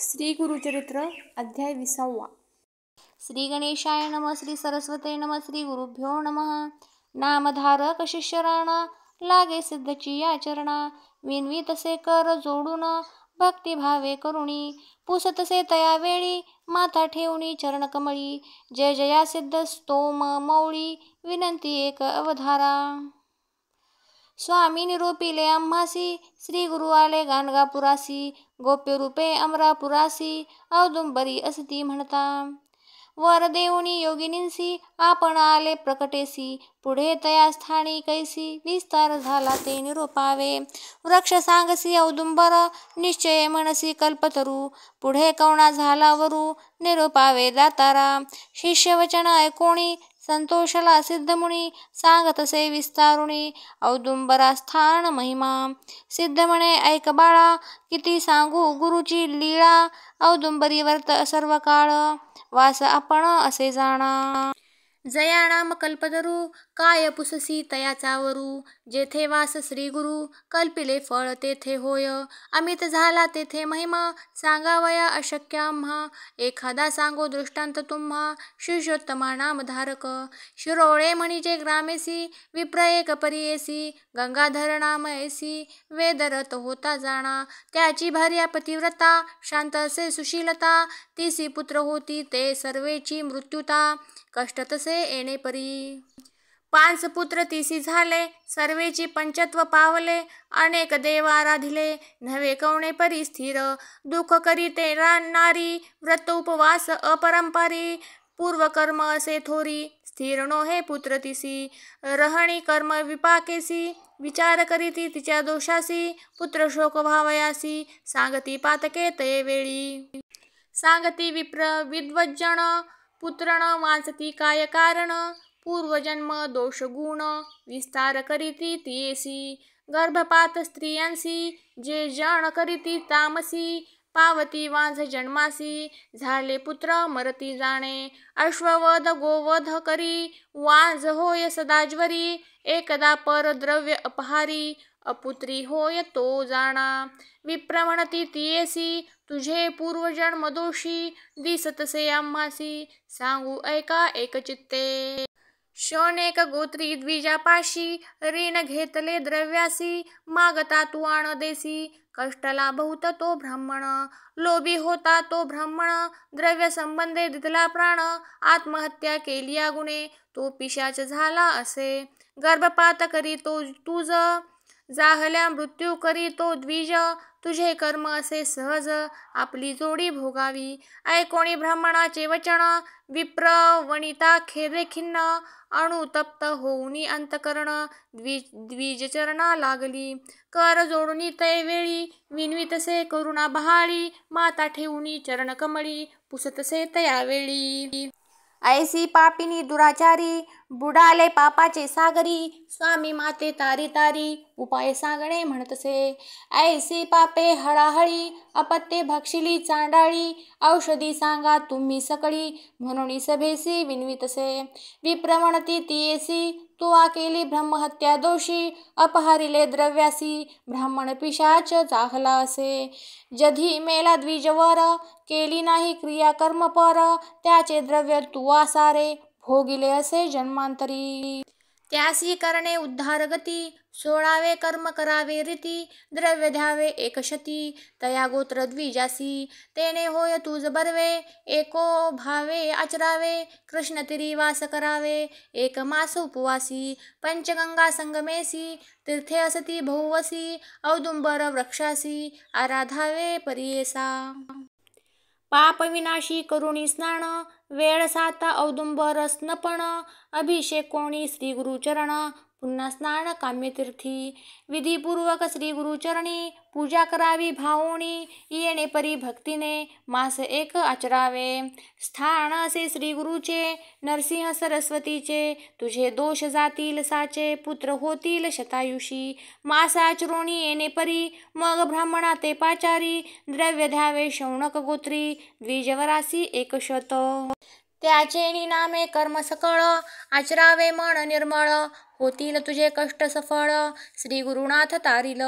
श्री गुरुचरित्र अध्याय 20. श्री गणेशाय नमः. श्री सरस्वते नमः. श्री गुरुभ्यो नमः. नामधारक शिष्यराणा लागे सिद्धची या चरणा. विनवी तसे कर जोडून भक्तिभावे करुणी. पुसतसे तया वेळी माथा ठेवणी चरणकमळी. जय जया सिद्ध स्तोम मौळी विनंती एक अवधारा. स्वामी निरोपिले आम्हासी श्री गुरु आले गाणगापुरासी. गोप्य रूपे अमरापुरासी औदुंबरी असती म्हणता. वर देऊनी योगिनींसी आपण आले प्रकटेसी. पुढे तया स्थानी कैसी विस्तार झाला ते निरोपावे. वृक्ष सांगसी औदुंबर निश्चय मनसी कल्पतरू. पुढे कवणा झाला वरू निरोपावे दातारा. शिष्यवचन ऐकोणी संतोषला सिद्धमुनी. सांगतसे विस्तारुणी औदुंबरा स्थान महिमा. सिद्ध म्हणे ऐक बाळा किती सांगू गुरुची लीळा. औदुंबरी वर्त सर्व काळ वास आपण असे जाणा. जया नाम कल्पतरू काय पुससी तयाचा वरू. जेथे वास श्री गुरु कल्पिले फळ तेथे होय. अमित झाला तेथे महिमा सांगावया अशक्य आम्हा. एखादा सांगो दृष्टांत तुम्हा शिष्योत्तमा नामधारक. शिरोळे म्हणीचे ग्रामेसी विप्र एक परियेसी. गंगाधर नाम ऐसी वेदरत होता जाणा. त्याची भार्या पतिव्रता शांत असे सुशीलता. तिसी पुत्र होती ते सर्वेची मृत्युता. कष्ट तसे येणे परी 5 पुत्र तिसी झाले. सर्वेची पंचत्व पावले. अनेक देव आराधिले नव्हे कवणे परी स्थिर. दुःख करीते नारी व्रत उपवास अपरंपारी. पूर्वकर्म असे थोरी स्थिर नो हे पुत्र तिसी. रहणी कर्म विपाकेसी विचार करीती तिच्या दोषासी. पुत्र शोक भावयासी सांगती पातके ते वेळी. सांगती विप्र विद्वज्जन पुत्र न वाचती काय कारण. पूर्वजन्म दोष गुण विस्तार करीती तियेसी. गर्भपात स्त्रियांसी जे जन करीती तामसी. पावती वांझ जन्मासी झाले पुत्र मरती जाणे. अश्ववध गोवध करी वांझ होय सदाज्वरी. एकदा परद्रव्य अपहारी अपुत्री होय तो जाणा. विप्र म्हणती तियेसी तुझे पूर्वजन्म दोषी. दिसतसे आम्हासी सांगू ऐका एकचित्ते. शोनेक गोत्री द्विजापाशी ऋण घेतले द्रव्यासी. मागता तू आण देसी कष्टला बहुत तो ब्राह्मण. लोभी होता तो ब्राह्मण द्रव्य संबंधे दितला प्राण. आत्महत्या केली गुणे तो पिशाच झाला असे. गर्भपात करी तो तुझ जाहल्या मृत्यू करी तो द्विज. तुझे कर्म असे सहज आपली जोडी भोगावी. ऐकोणी ब्राह्मणाचे वचन विप्र वनिता खेदे खिन्न. अनुतप्त होऊनी अंतकरण द्विजचरणा लागली. कर जोडुनी तै वेळी विनवितसे करुणा बहाळी. माता ठेवूनी चरणकमळी पुसतसे तया वेळी. ऐसी पापिनी दुराचारी बुडाले पापाचे सागरी. स्वामी माते तारी तारी उपाय सांगणे म्हणतसे. ऐसी पापे हळाहळी अपत्ये भक्षिली चांडाळी. औषधी सांगा तुम्ही सकळी म्हणून सभेसी विनवितसे. विप्र म्हणती तियेसी तू केली ब्रह्महत्या दोषी. अपहारिले द्रव्यासी ब्राह्मण पिशाच जाहला असे. जधी मेला द्विजवर केली नाही क्रिया कर्म पर. त्याचे द्रव्य तू आसारे भोगिले असे जन्मांतरी. त्यासी करणे उद्धार गती 16वे कर्म करावे रीती. द्रव्य द्यावे एकशती तया गोत्र द्विजासी. तेने होय तुझ बर्वे एको भावे आचरावे. कृष्णतिरी वास करावे एक मास उपवासी. पंचगंगा संगमेसी तीर्थे असती बहुवसी. औदुंबर वृक्षासी आराधावे परियेसा. पाप विनाशी करुणी स्नान वेळ साता औदुंबर स्नपन. अभिषेक कोणी श्री गुरुचरण पुन्हा स्नान काम्यतीर्थी. विधीपूर्वक श्री गुरुचरणी पूजा करावी भावोणी. येणे परी भक्तीने मास एक आचरावे. स्थान असे श्री गुरुचे नरसिंह सरस्वतीचे. तुझे दोष जातील साचे पुत्र होतील शतायुषी. मास आचरोणी येणे परी मग ब्राह्मणा ते पाचारी. द्रव्य द्यावे शौनक गोत्री द्विजवरासी एकशत. त्याचे निनामे कर्म सकळ आचरावे मन निर्मळ. होतील तुझे कष्ट सफळ. श्री गुरुनाथ तारील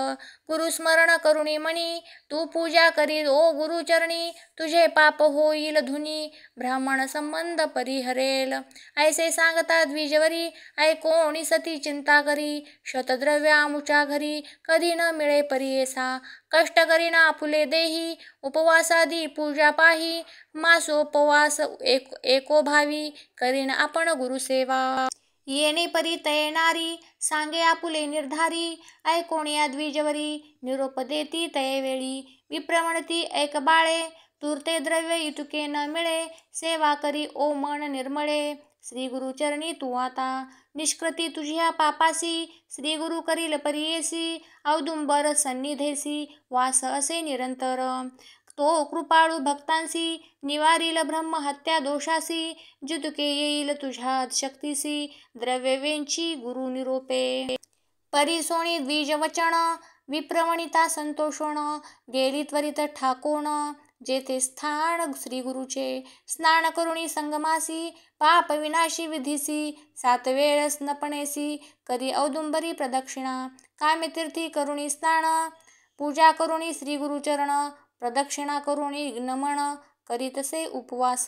गुरुस्मरण करुणी मनी. तू पूजा करी ओ गुरुचरणी, तुझे पाप होईल धुनी. ब्राह्मण संबंध परिहरेल ऐसे सांगता द्विजवरी. ऐकोणी सती चिंता करी, शतद्रव्य आमुच्या घरी. कधी न मिळे परियेसा, कष्ट करीना फुले देही. उपवासादी पूजा पाही, मासोपवास एको भावी. करीन आपण गुरुसेवा, येणे परी तये सांगे आपुले निर्धारी. ऐकोनिया द्विजवरी, निरोप देती तये वेळी. विप्र म्हणती ऐक बाळे, तुरते द्रव्य इतुके न मिळे. सेवा करी ओ मन निर्मळे, श्री गुरुचरणी तू आता. निष्कृती तुझ्या पापासी, श्री गुरु करील परियेसी. औदुंबर सन्निधेसी, वास असे निरंतर. तो कृपाळू भक्तांसी, निवारील ब्रह्म हत्या दोषासी. जितके येईल तुझ्या शक्तीसी, द्रव्य वेंची गुरु निरोपे. परिसोणी द्विजवचन, विप्रवणिता संतोषोण. गेली त्वरित ठाकोण, जेथे स्थान श्री गुरुचे. स्नान करुणी संगमासी, पाप विनाशी विधीसी. 7 वेळ स्नपणेसी, करी औदुंबरी प्रदक्षिणा. कामेतीर्थी करुणी स्नान, पूजा करुणी श्री गुरुचरण. प्रदक्षिणा करुणी नमन, करीतसे उपवास.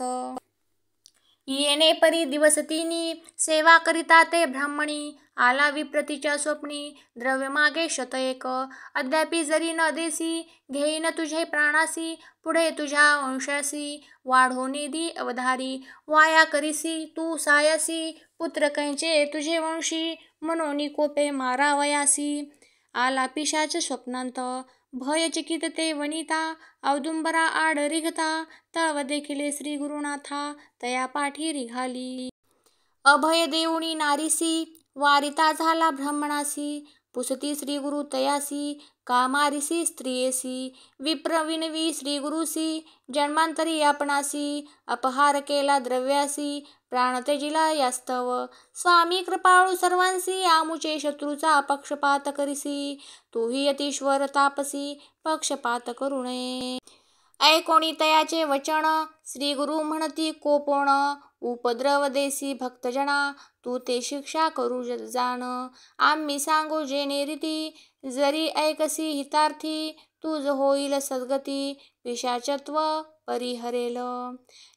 येणे परी दिवस तिनी, सेवा करिता ते ब्राह्मणी. आला विप्रतीच्या स्वप्नी, द्रव्य मागे 101. अद्यापि जरी न देसी, घेईन तुझे प्राणासी. पुढे तुझ्या वंशासी, वाढो निधी अवधारी. वाया करीसी तू सायासी, पुत्र कैंचे तुझे वंशी. मनोनी कोपे मारावयासी, आला पिशाच स्वप्नांत. भयचकित ते वनिता, औदुंबरा आड रिघता. तव देखिले श्री गुरुनाथा, तया पाठी रिघाली. अभय देऊणी नारीसी, वारिता झाला ब्राह्मणासी. पुसती श्री गुरु तयासी, का मारिसी स्त्रियेसी. विप्र विनवी श्री गुरुसी, जन्मांतरी आपणासी. अपहार केला द्रव्यासी, प्राण त्यजिला यास्तव. स्वामी कृपाळू सर्वांसी, आमुचे शत्रूचा पक्षपात करिसी. तूही यतीश्वर तापसी, पक्षपात करू नये. ऐकोणी तयाचे वचन, श्री गुरु म्हणती कोपोण. उपद्रव देसी भक्तजना, तू ते शिक्षा करू जाण. आम्ही सांगू जेणे रीती, जरी ऐकसी हितार्थी. तुझ होईल सद्गती, पिशाचत्व परिहरेल.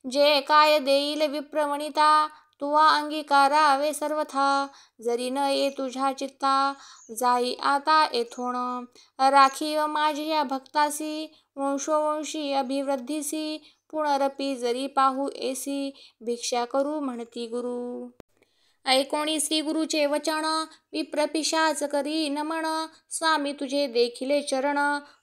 जे काय देईल विप्रवणिता, तुवा अंगीकारावे सर्वथा. जरी न ये तुझ्या चित्ता, जाई आता येथोण. राखीव माझ्या भक्तासी, वंशोवंशी अभिवृद्धीसी. पुनरपि जरी पाहू येसी, भिक्षा करू म्हणती गुरु. ऐकोणी श्री गुरुचे वचन, विप्र पिशाच करी नमन. स्वामी तुझे देखिले चरण,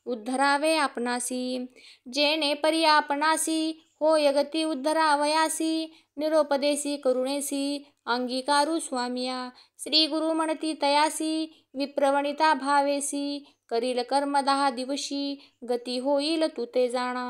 उद्धरावे आपणासी. जेणे परी आपणासी, होय गती उद्धरावयासी. निरोपदेसी करुणेसी, अंगीकारू स्वामिया. श्री गुरु म्हणती तयासी, विप्रवणिता भावेसी. करील कर्म 10 दिवशी, गती होईल तू ते जाणा.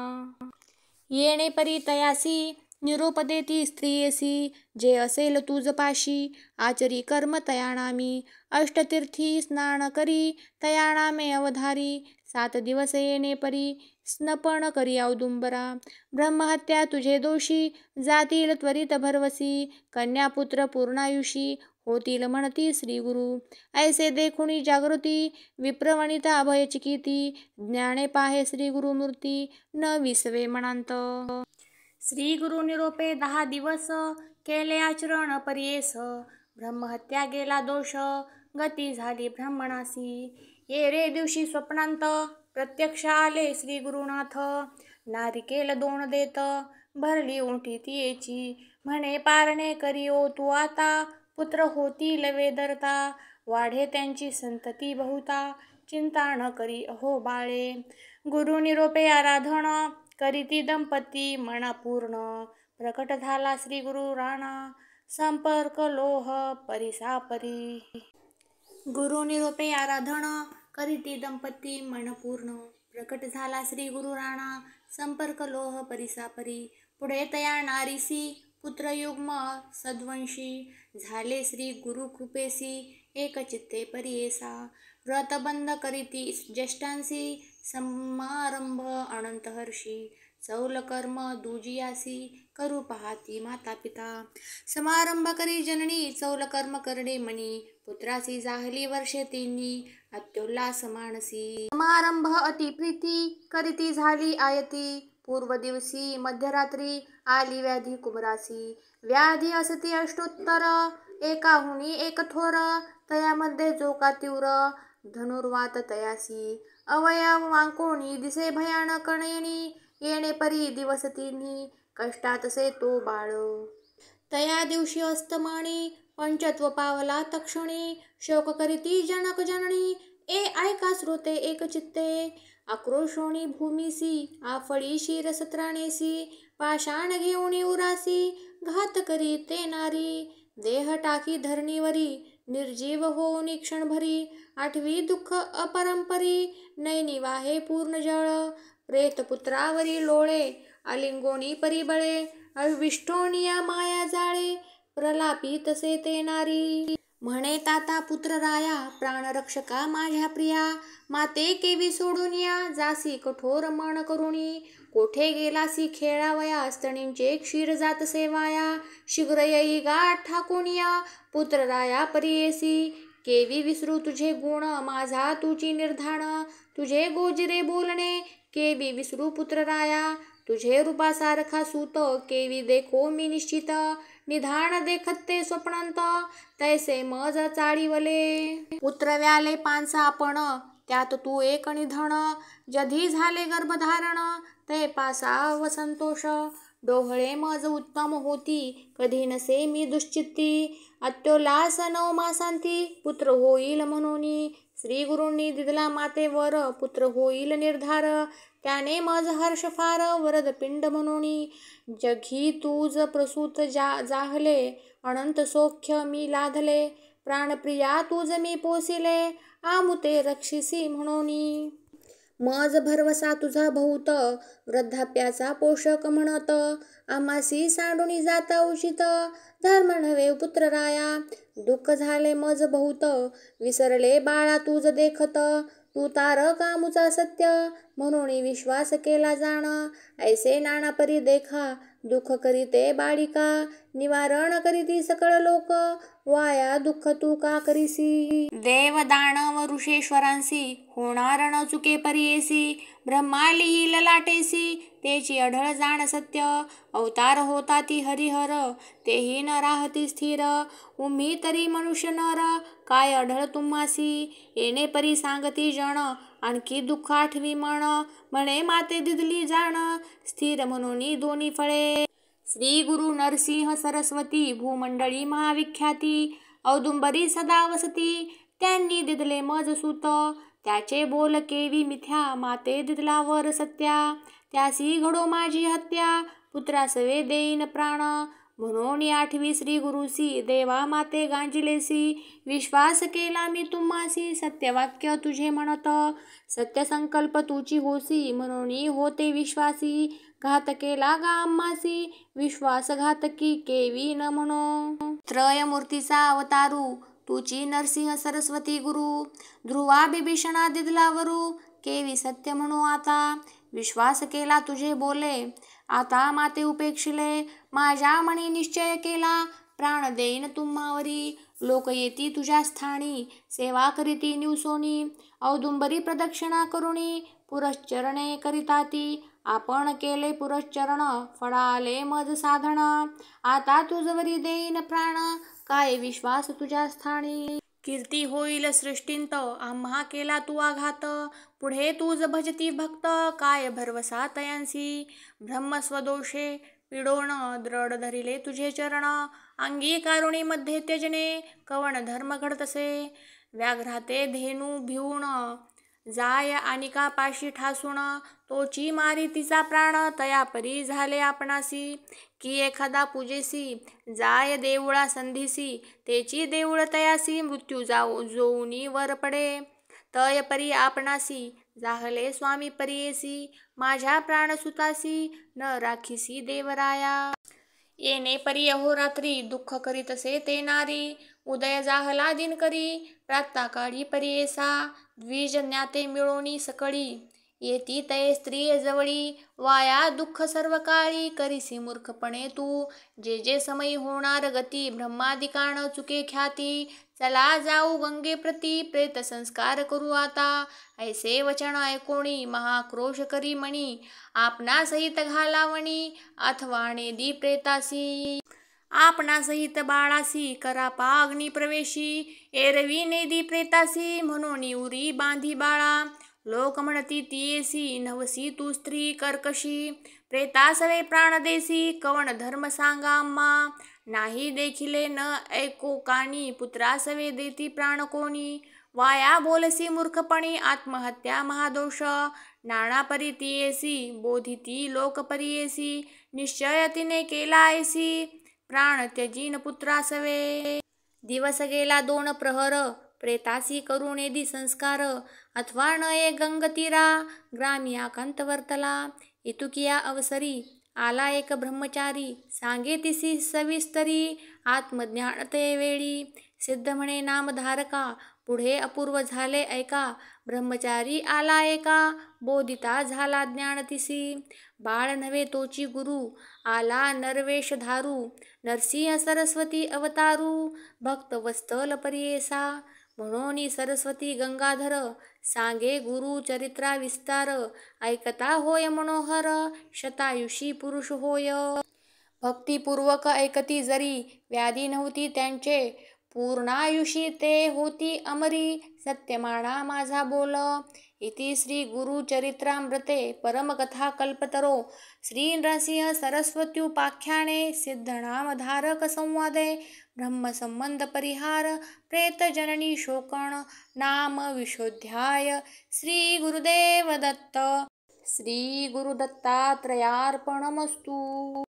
येणे परी तयासी, निरोप देती स्त्रियेसी. जे असेल तुझ पाशी, आचरी कर्म तयानामी. अष्टतीर्थी स्नान करी, तयानामे अवधारी. 7 दिवस येणे परी, स्नपन करी औदुंबरा. ब्रह्महत्या तुझे दोषी, जातील त्वरित भरवसी. कन्यापुत्र पूर्णायुषी, होतील म्हणती श्री गुरु. ऐसे देखुनी जागृती, विप्रवणिता भयचिकिती. ज्ञाने पाहे श्री गुरुमूर्ती, न विसवे मनांत. श्री गुरु निरोपे 10 दिवस, केले आचरण परियेस. ब्रह्महत्या गेला दोष, गती झाली ब्राह्मणासी. ये रे दिवशी स्वप्नांत, प्रत्यक्ष आले श्री गुरुनाथ. नारिकेल 2 देत, भरली ओंठी तियेची. म्हणे पारणे करियो तू आता, पुत्र होतील वेदरता. वाढे त्यांची संतती बहुता, चिंता न करी अहो बाळे. गुरु निरोपे आराधन, करीती दंपती मनापूर्ण. प्रकट झाला श्री गुरु राणा, संपर्क लोह परिसापरी. गुरु निरोपे आराधन, करीती दंपती मनपूर्ण. प्रकट झाला श्री गुरु राणा, संपर्क लोह परिसापरी. पुढे तया नारीसी, पुत्रयुग्म सद्वंशी. झाले श्री गुरु कृपेसी, एकचित्ते परियेसा. व्रतबंध करीती ज्येष्ठांसी, समारंभ अनंत हर्षी. चौल कर्म दुजियासी करू पाहती माता पिता समारंभ करी जननी चौल कर्म करणे मनी पुत्रासी जाहली वर्षे तिन्ही अत्योल्लास मानसी समारंभ अति प्रीती करीती झाली आयती पूर्व दिवशी मध्यरात्री आली व्याधी कुमरासी व्याधी असती अष्टोत्तर एकाहुनी एक थोर तयामध्ये जो का तीव्र धनुर्वात तयासी अवयव वांकोणी दिसे भयानक नयनी येणे परी दिवस तिन्ही कष्टात से तो बाळ तया दिवशी अस्तमानी पंचत्व पावला तक्षणी शोक करीती जनक जननी ऐका श्रोते एक चित्ते आक्रोशोणी भूमीसी आफळी शिरसत्राणेसी पाषाण घेऊनी उरासी घात करी ते नारी देह टाकी धरणीवरी निर्जीव होऊनी क्षणभरी आठवी दुःख अपरंपरी नैनी वाहे पूर्ण जळ प्रेत पुत्रावरी लोळे आलिंगोणी परिबळे अविष्टोनिया माया जाळे प्रलापी तसे ते नारी म्हणे ताता पुत्र राया प्राणरक्षका माझ्या प्रिया माते केवी सोडून या जासी कठोर मन करुणी कोठे गेलासी खेळावया स्तनींचे क्षीर जात सेवाया शीघ्र येई गाठ ठाकून या पुत्र राया परियेसी केवी विसरू तुझे गुण माझा तुझी निर्धान तुझे गोजिरे बोलणे केवी विसरू पुत्र राया तुझे रूपासारखा सूत केवी देखो मी निश्चित निधान देखते स्वप्नांत तैसे मज चाळीवले पुत्र व्याले पांचा आपण त्यात तू एक निधन जधी झाले गर्भधारण ते पासा व संतोष डोहळे मज उत्तम होती कधी नसे मी दुश्चित्ती अत्योल्लास 9 मासांती पुत्र होईल म्हणून श्री गुरूंनी दिदला मातेवर पुत्र होईल निर्धार त्याने मज हर्ष फार वरद पिंड म्हणून जघी तूज प्रसूत जाहले अनंत सौख्य मी लाधले प्राणप्रिया तुझ मी पोसिले आमुते रक्षिसी म्हणून मज भरवसा तुझा बहुत वृद्धाप्याचा पोषक म्हणत आमासी सांडूनी जाता उचित धर्म नव्हे पुत्र राया दुःख झाले मज बहुत विसरले बाळा तुझ देखत तू तारक आमुचा सत्य म्हणून विश्वास केला जाण ऐसे नाना परी देखा दुःख करीते बाळिका निवारण करीती सकळ लोक वाया दुःख तू का करीसी देव दानव ऋषेश्वरांसी होणार न चुके परियेसी ब्रह्मालीही ललाटेसी तेची अढळ जाण सत्य अवतार होता ती हरिहर तेही न राहती स्थिर उम्ही तरी मनुष्य नर काय अढळ तुम्हासी येणे परी सांगती जण आणखी दुःख आठवी म्हणे माते दिदली जाण स्थिर म्हणून दोन्ही फळे श्री गुरु नरसिंह सरस्वती भूमंडळी महाविख्याती औदुंबरी सदा वसती त्यांनी दिदले मज सूत त्याचे बोल केवी मिथ्या माते दिदलावर सत्या त्यासी घडो माझी हत्या पुत्रासवे देईन प्राण म्हणून आठवी श्री गुरुसी देवा माते गांजिलेसी विश्वास केला मी तुम्हासी सत्यवाक्य तुझे म्हणत सत्य संकल्प तुची होसी म्हणून होते विश्वासी घात केला गा आम्हासी विश्वासघातकी केवी न म्हणो त्रयमूर्तीचा अवतारू तुची नरसिंह सरस्वती गुरु ध्रुवा बिभीषणा दिदलावरू केवी सत्य म्हणू आता विश्वास केला तुझे बोले आता माते उपेक्षिले माझ्या मनी निश्चय केला प्राण देईन तुम्हावरी लोक येती तुझ्या स्थानी सेवा करीती निवसोनी औदुंबरी प्रदक्षिणा करुणी पुरश्चरणे करिताती आपण केले पुरश्चरण फळाले मज साधन आता तुझवरी देईन प्राण काय विश्वास तुझ्या स्थानी कीर्ती होईल सृष्टींत आम्हा केला तू आघात पुढे तुझ भजती भक्त काय भरवसा तयांसी ब्रह्मस्वदोषे पिडोण द्रढ धरिले तुझे चरण अंगी कारुणी मध्ये त्यजने कवण धर्म घडतसे व्याघ्राते धेनू भिवून जाय आनिका पाशी ठासून तोची मारी तिचा प्राण तया परी झाले आपणासी की एखादा पूजेसी जाय देऊळा संधीसी तेची देऊळ तयासी मृत्यू जोऊनी वर पडे तय परी आपणासी जाहले स्वामी परियेसी माझ्या प्राणसुतासी न राखीसी देवराया येणे परी अहोरात्री दुःख करीतसे ते नारी उदय जाहला दिन करी प्रातःकाळी परियेसा द्विज ज्ञाते मिळोनी सकळी येती तये स्त्रिये जवळी, वाया दुःख सर्व काळी. करीसी मूर्खपणे तू, जे जे समयी होणार गती. ब्रह्मादिकान चुके ख्याती, चला जाऊ गंगे प्रती. प्रेत संस्कार करू आता, ऐसे वचन ऐकोणी. महाक्रोश करी मणी, आपणा सहित घालावणी. अथवा नेदी प्रेतासी, आपणा सहित बाळासी. करा पाग्नी प्रवेशी, एरवी नेदी प्रेतासी. म्हणून उरी बांधी बाळा, लोक म्हणती तियेसी. नवसी तू स्त्री कर्कशी, प्रेतासवे प्राण देसी. कवण धर्म सांगा आम्हा, नाही देखिले न ऐको कानी. पुत्रासवे देती प्राण कोणी, वाया बोलसी मूर्खपणी. आत्महत्या महादोष, नाना परी तियेसी. बोधिती लोक परियेसी, निश्चय तिने केला ऐसी. प्राण त्यजीन पुत्रासवे, दिवस गेला 2 प्रहर. प्रेतासी करू नेदी संस्कार, अथवा न ये गंगतीरा. ग्रामी आकांत वर्तला, इतुकिया अवसरी. आला एक ब्रह्मचारी, सांगे तिसी सविस्तरी. आत्मज्ञान ते वेळी, सिद्ध म्हणे नामधारका. पुढे अपूर्व झाले ऐका, ब्रह्मचारी आला एका. बोधिता झाला ज्ञान तिसी, बाळ नव्हे तोची गुरु. आला नरवेश धारू, नरसिंह सरस्वती अवतारू. भक्त वत्सल परियेसा, म्हणून सरस्वती गंगाधर. सांगे गुरु चरित्रा विस्तार, ऐकता होय मनोहर. शतायुषी पुरुष होय, भक्तिपूर्वक ऐकती जरी. व्याधी नव्हती त्यांचे, पूर्णायुषी ते होती अमरी. सत्यमाना माझा बोल, इति श्री गुरुचरित्रामृते परमकथा कल्पतरो. श्री नरसिंह सरस्वत्युपाख्याने सिद्धनामधारक संवादे. ब्रह्मसंबंध परिहार, प्रेत जननी शोकण. नाम विशोध्याय. श्री गुरुदेव दत्त. श्री गुरुदत्तात्रयार्पणमस्तु.